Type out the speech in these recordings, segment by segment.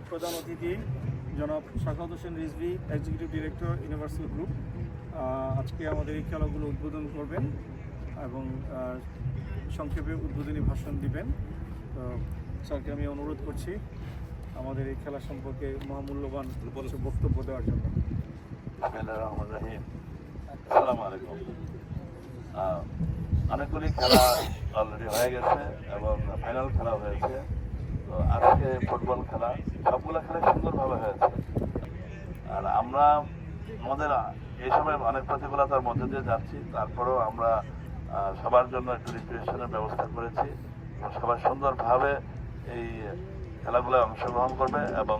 প্রধান অতিথি জনাব Shakhawat Hossain Rizvi, executive director universal group, আজকে আমাদের এই খেলাগুলো উদ্বোধন করবেন এবং সংক্ষেপে উদ্বোধনী ভাষণ দিবেন। তো স্যারকে আমি অনুরোধ করছি আমাদের এই খেলা সম্পর্কে মহামূল্যবান বক্তব্য দেওয়ার জন্য। আসসালামু আলাইকুম। অনেকগুলি খেলা অলরেডি হয়ে গেছে এবং ফাইনাল খেলা হয়েছে। তো আজকে ফুটবল খেলা, সবগুলো খেলা সুন্দরভাবে হয়েছে। আর আমরা আমাদের এই সময় অনেক প্রতিকূলতার মধ্যে দিয়ে যাচ্ছি, তারপরেও আমরা সবার জন্য একটু রিক্রিয়েশনের ব্যবস্থা করেছি। সবাই সুন্দরভাবে এই খেলাগুলো অংশগ্রহণ করবে এবং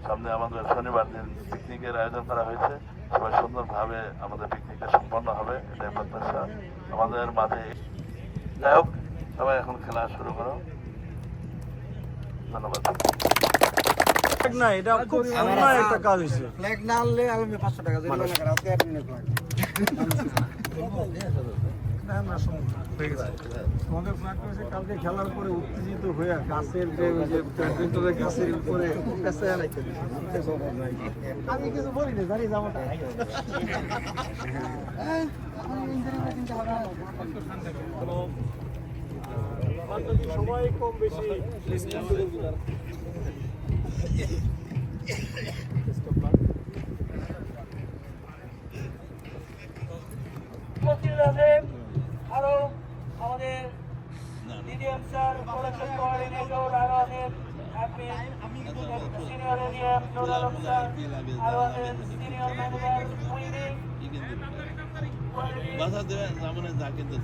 সামনে আমাদের শনিবার দিন পিকনিকের আয়োজন করা হয়েছে। সবাই সুন্দরভাবে আমাদের পিকনিকটা সম্পন্ন হবে, এটাই প্রত্যাশা আমাদের মাঝে। যাই হোক, সবাই এখন খেলা শুরু করো। ধন্যবাদ। না, এটা খুব সুন্দর একটা কাজ হয়েছে। ফ্ল্যাগ না আনলে আমি 500 টাকা জরিমানা করে আজকে অ্যাডমিনের ফ্ল্যাগ আমাদের ফ্ল্যাগ হয়েছে কালকে খেলার পরে উত্তেজিত হয়ে গাছের যে ব্যাডমিন্টনের গাছের উপরে আমি কিছু বলিনি, জানি জামাটা সবাই কম বেশি আরো আমাদের ডিডিএম স্যার, প্রোডাকশন কোঅর্ডিনেটর, আরো আছেন senior ADM Nur Alam sir, আরো আছেন সিনিয়র ম্যানেজার উইনি বাধা দেবেন সামনে যা কিন্তু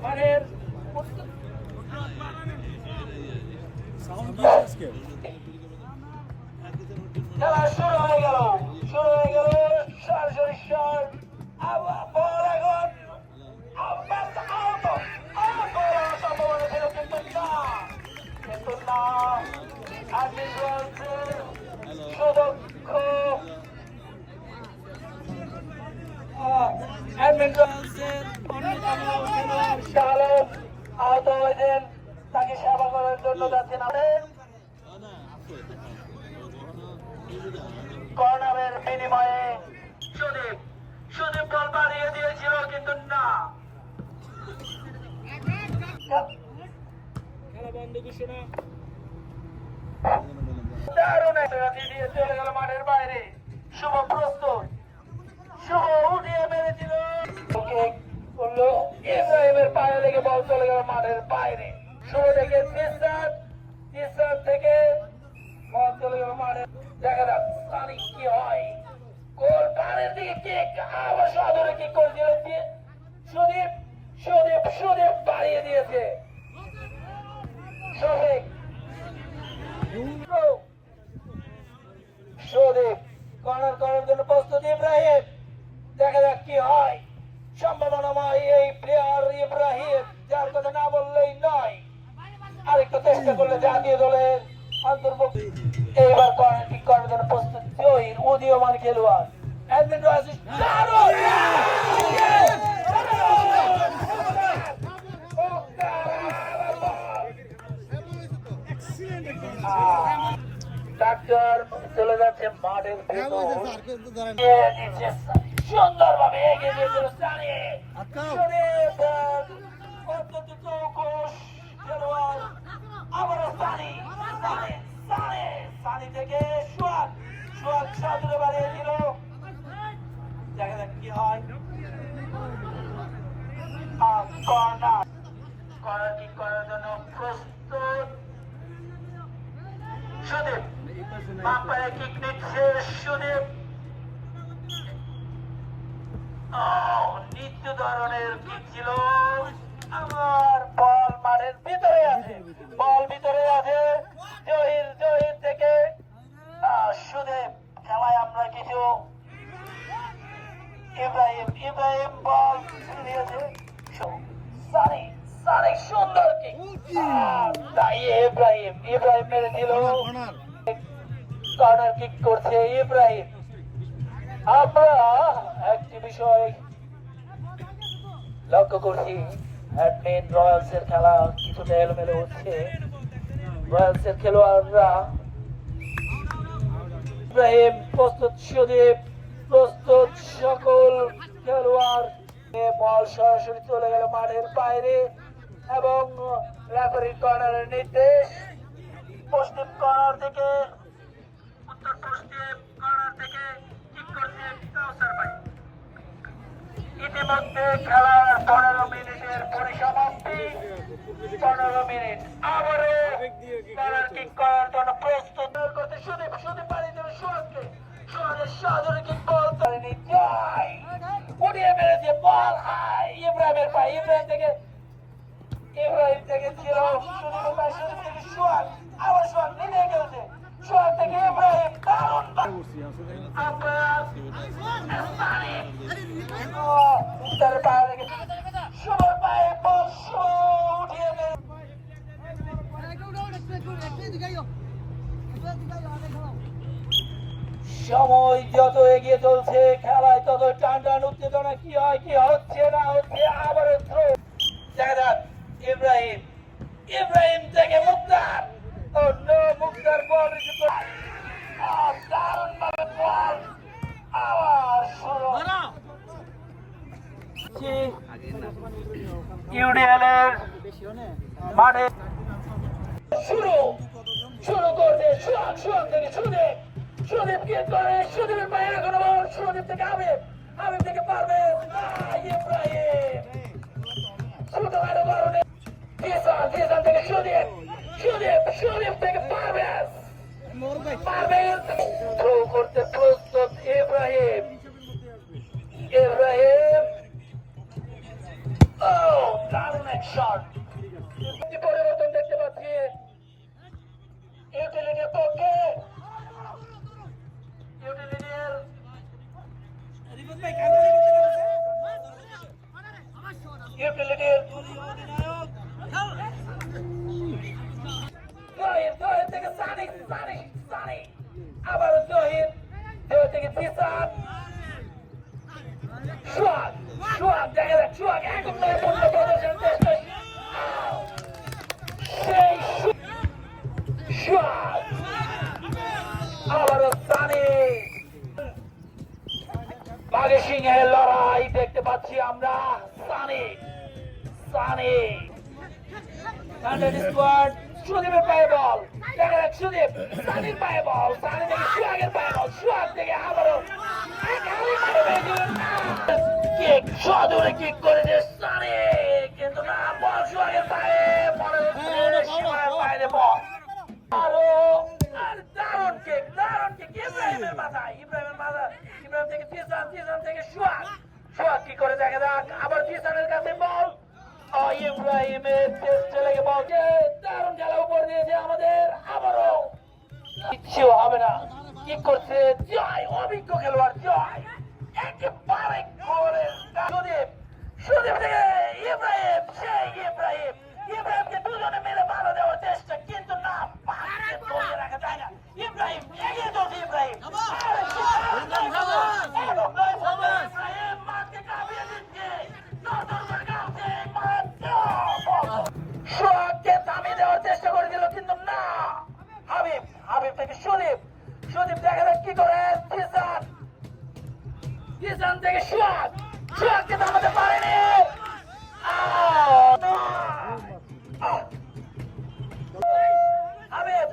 মাঠের খেলা শুরু হয়ে গেল সরাসরি শট। বল এখন সম্ভাবনা ছিল কিন্তু না আজমির রয়েছে সুদক্ষ শালক আহত হয়েছেন, তাকে সেবা করার জন্য যাচ্ছেন। কর্নারের বিনিময়ে সুদীপ বল বাড়িয়ে দিয়েছিল কিন্তু না, খেলা বন্ধ ঘোষণা। দারুণ একটা দিয়ে চলে গেল মাঠের বাইরে। শুভ প্রস্তুত, শুভ উঠিয়ে মেরেছিল, ইব্রাহিমের পায়ে লেগে বল চলে গেল মাঠের বাইরে। শুভ থেকে তিস্তান থেকে বল চলে গেল মাঠে। দেখা যাক সানি কি হয়। গোল পানের দিকে কিক, আবার সদরে কিক করেছিল সুদীপ বাড়িয়ে দিয়েছে। সুদীপ কর্নার করার জন্য প্রস্তুত ইব্রাহিম। দেখা যাক কি হয়। সম্ভাবনাময় এই প্লেয়ার ইব্রাহিম, যার কথা না বললেই নয়। আরেকটু চেষ্টা করলে জাতীয় দলের অন্তর্ভুক্ত। এইবার কর্নার কিক করার জন্য প্রস্তুত জহির, উদীয়মান খেলোয়াড়। ডাক্তার চলে যাচ্ছে মাঠের সুন্দর ভাবে এগিয়ে দিয়েছিল অত্যন্ত চৌকস খেলোয়াড়। আবারও সানি থেকে সোহাগ সাদুরে বাড়িয়েছিল। দেখা যাক কি হয়। কর্নার কিক করার জন্য প্রস্তুত সুদীপ। বাম্পারে কিক নিচ্ছে সুদীপ। নিত্য ধরনের কিক ছিল। আমার বল মাঠের ভিতরে আছে, জহির থেকে সুদীপ। খেলায় আমরা কিছু ইব্রাহিম বল দিয়েছে। সানি সুন্দর কিক, ইব্রাহিম মেরেছিল। কর্নার কিক করছে ইব্রাহিম। আমরা একটি বিষয় লক্ষ্য করছি, অ্যাডমিন রয়্যালসের খেলা কিছুটা এলোমেলো হচ্ছে। রয়্যালসের খেলোয়াড়রা ইব্রাহিম প্রস্তুত, সুদীপ প্রস্তুত, সকল খেলোয়াড়। বল সরাসরি চলে গেল মাঠের বাইরে এবং রেফারি কর্নারের নির্দেশ। পশ্চিম কর্নার থেকে, উত্তর পশ্চিম কর্নার থেকে কিক করছে কাউসার ভাই। ইতিমধ্যে খেলার 15 মিনিটের পরিসমাপ্তি। 15 মিনিট আবারও কর্নার কিক করার জন্য প্রস্তুত করতে সুদীপ পাড়ি দেবে সোহাগকে। সোহাগের সাদরে কিক বল করেনি, জয় উড়িয়ে মেরেছে বল হাই ইব্রাহিমের পায়ে। ইব্রাহিম থেকে ছিল সুদীপের পায়ে, সুদীপ থেকে সোহাগ, আবার সোহাগ নিয়ে গেছে, সোহাগ থেকে ইব্রাহিম, দারুণ উত্তরের পায়ে লেগে শুভর পায়ে বল উঠিয়ে সময় যত এগিয়ে চলছে খেলায় তত টান টান উত্তেজনা কি হয় কি হচ্ছে না হচ্ছে। আবার থ্রো দেখা যাক ইব্রাহিম থেকে মুক্তার, মুক্তার বল দারুণ ভাবে বল আবার শুরু। ইউডিএলের মাঠে শুরু করছে সোহাগ থেকে সুদীপ কি করে, সুদীপের পায়ে এখনো বল, সুদীপ থেকে আবিব থেকে পারবে ইব্রাহিম ছোটখাটো কারণে জিসান থেকে সুদীপ থেকে পারভেজ থ্রো করতে প্রস্তুত ইব্রাহিম। দারুণ এক শট। পরিবর্তন দেখতে পাচ্ছি ইউটিলিটির পক্ষে। ইউটিলিটির জহির থেকে সানি আবার জহির থেকে জিসান, সোহাগ দেখা যাক সোহাগ এখন নয় পূর্ণ প্রদর্শন চেষ্টা। সেই সোহাগ আবারও সানি। বাঘে সিংহের লড়াই দেখতে পাচ্ছি আমরা। সানি স্কোয়াড, সুদীপের পায়ে বল দেখা যাক সুদীপ, সানির পায়ে বল, সানি থেকে সোহাগের পায়ে বল, সোহাগ থেকে আবারও সদূরে কিক করেছে সানি, কিন্তু না বল সোহাগের পায়ে, মনে হচ্ছে সীমার বাইরে বল। আর দারুণ কিক ইব্রাহিমের মাথায়, ইব্রাহিম থেকে জিসান থেকে সোহাগ কি করে দেখা যাক, আবার জিসানের কাছে বল, ইব্রাহিমের চেষ্টা লেগে বল, দারুণ খেলা উপর দিয়েছে আমাদের। আবারও কিচ্ছু হবে না, কি করছে জয়, অভিজ্ঞ খেলোয়াড় জয়, একেবারে গোলের সুদীপ থেকে ইব্রাহিম, সেই ইব্রাহিমকে দুজনে মিলে ভালো দেওয়ার চেষ্টা, কিন্তু না পাশে ধরে রাখা যায় না। ইব্রাহিম এগিয়ে চলছে, ইব্রাহিম মাঠকে কাঁপিয়ে দিচ্ছে, সোহাগকে থামিয়ে দেওয়ার চেষ্টা করেছিল, কিন্তু না। হাবিব থেকে সুদীপ দেখা যাক কি করে, জিসান থেকে সোহাগকে থামাতে পারেনি। হাবিব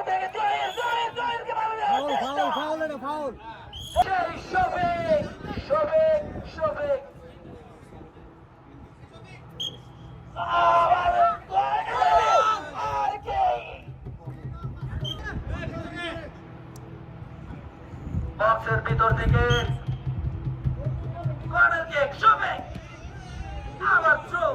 থেকে জহিরকে ভালো দেওয়ার চেষ্টা। শফিক বক্সের ভিতর থেকে কর্নার কিক, শফিক আবার থ্রো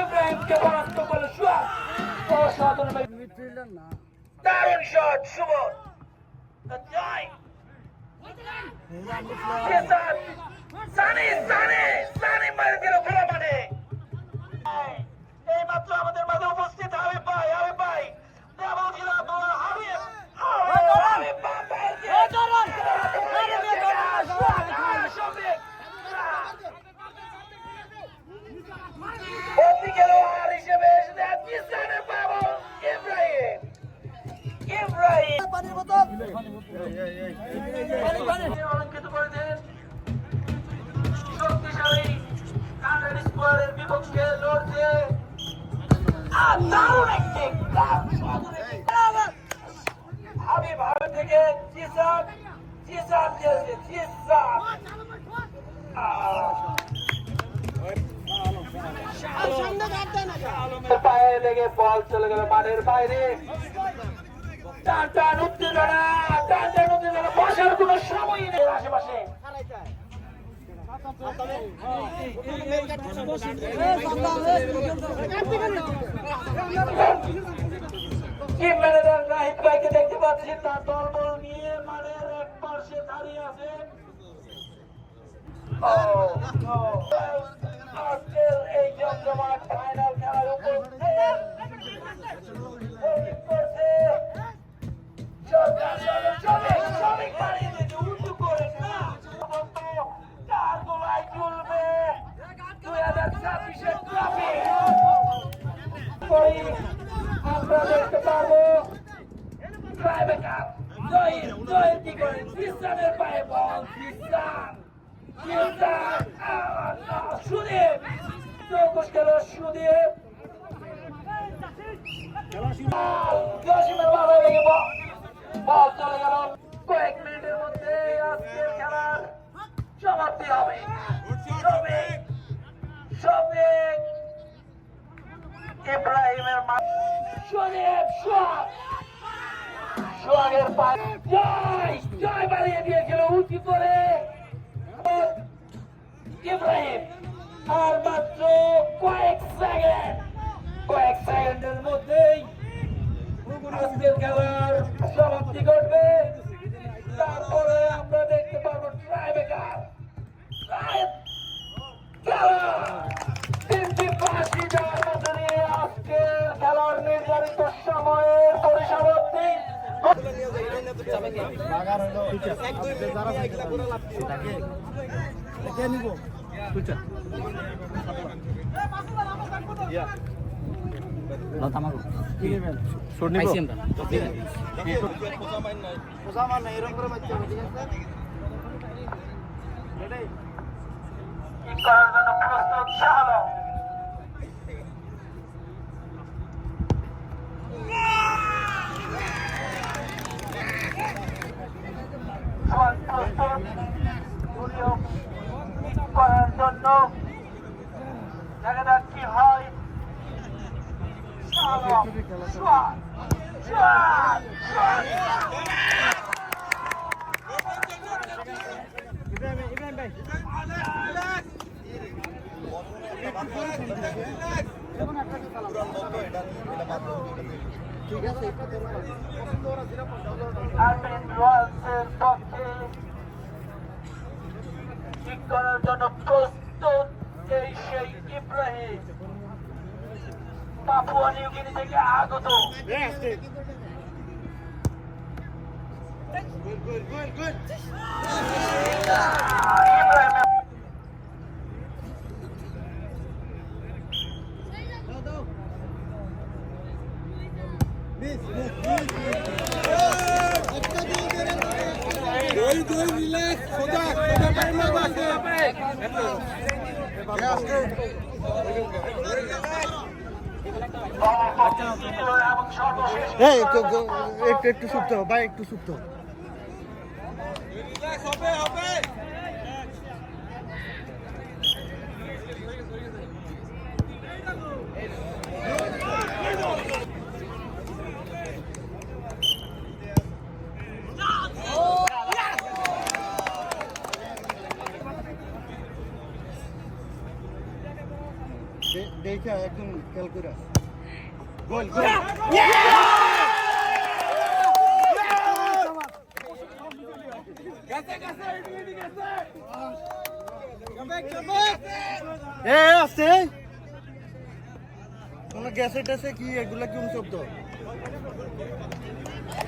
ইব্রাহিমকে পরাস্ত করল সোহাগ। দারুণ শট সুমন, জয় সানি মারি দিল খোলা মাঠে। মাত্র আমাদের মাঝে উপস্থিত হাবিব ভাই দেবল খেলা হাবিব খেলোয়াড় হিসেবে এসেছেন জিসানের বাবা ইব্রাহিম অলঙ্কিত করেছেন শক্তিশালী কানাডি স্কোয়াডের বিপক্ষে লড়ছে দারুণ একটি হাবিব থেকে জিসান দিয়েছে জিসান পায়ে লেগে বল চলে গেল মাঠের বাইরে টান উত্তেজনা বসার কোনো সময় নেই আশেপাশে টিম ম্যানেজার রাহিব ভাইকে দেখতে পাচ্ছি তার দলবল নিয়ে মাঠের এক পাশে দাঁড়িয়ে আছেন আজকের এই জমজমাট ফাইনাল খেলার উপর শ্রমিক বাড়িয়ে দিতে উঁচু করে না তার গোলায় চলবে 2026-এর ট্রফি আমরা দেখতে পারবো ট্রাইবেকার জয়ের কি করেন জিসানের পায়ে বল জিসান সুদীপ চৌকুশ গেল সুদীপ জসিমের বাবা লেগে বল চলে গেল কয়েক মিনিটের মধ্যে আজকের খেলার সমাপ্তি হবে শফিক ইব্রাহিমের সুদীপ সোহাগের পায়ে জয় বাড়িয়ে দিয়েছিল উঁচু করে ইব্রাহিম আর মাত্র কয়েক সেকেন্ডের মধ্যেই আজকের খেলার সমাপ্তি ঘটবে তারপরে আমরা দেখতে পাবো ট্রাইবেকার তিনটি ফাঁসি যাওয়ার মধ্যে দিয়ে আজকের খেলার নির্ধারিত সময়ের পরিসমাপ্তি করার জন্য প্রস্তুত শাহালো করার জন্য দেখা যাক কি হয় করার জন্য প্রস্তুত এই সেই ইব্রাহিম পাপুয়া নিউগিনি থেকে আগত একটু সুপ্ত ভাই একটু সুপ্ত দেখা একদম খেয়াল করে গোল গোল কোনো গ্যাসে ট্যাসে কি এগুলা কি শব্দ?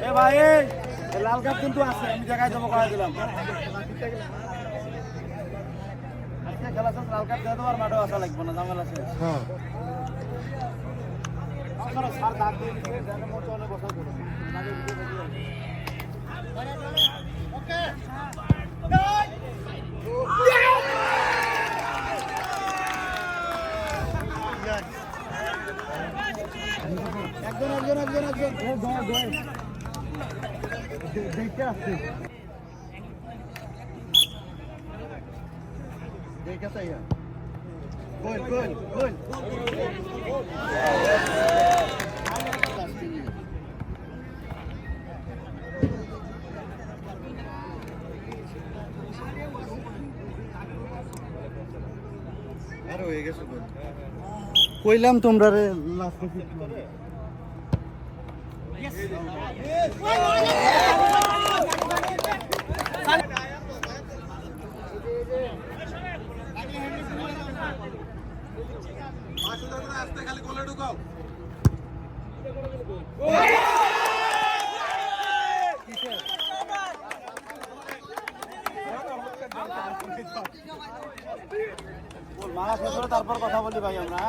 এ ভাই লাল কাপ কিন্তু আছে, আমি জায়গায় জমা করে দিলাম। আজকে খেলা শেষ, লাল কাপ দিয়ে দেবো আর মাঠেও আসা লাগবে না, ঝামেলা শেষ। হ্যাঁ সার দাগ দিয়ে দিচ্ছে, জায়গা মতো অনেক বছর করে একজন দেখে আসছে, দেখে তাই গোল আর হয়ে গেছে গোল। কইলাম তোমরা রে লাস্টে কি করবে? খালি গোলে ঢুকাও। মারা শেষ হলে তারপর কথা বলি ভাই আমরা।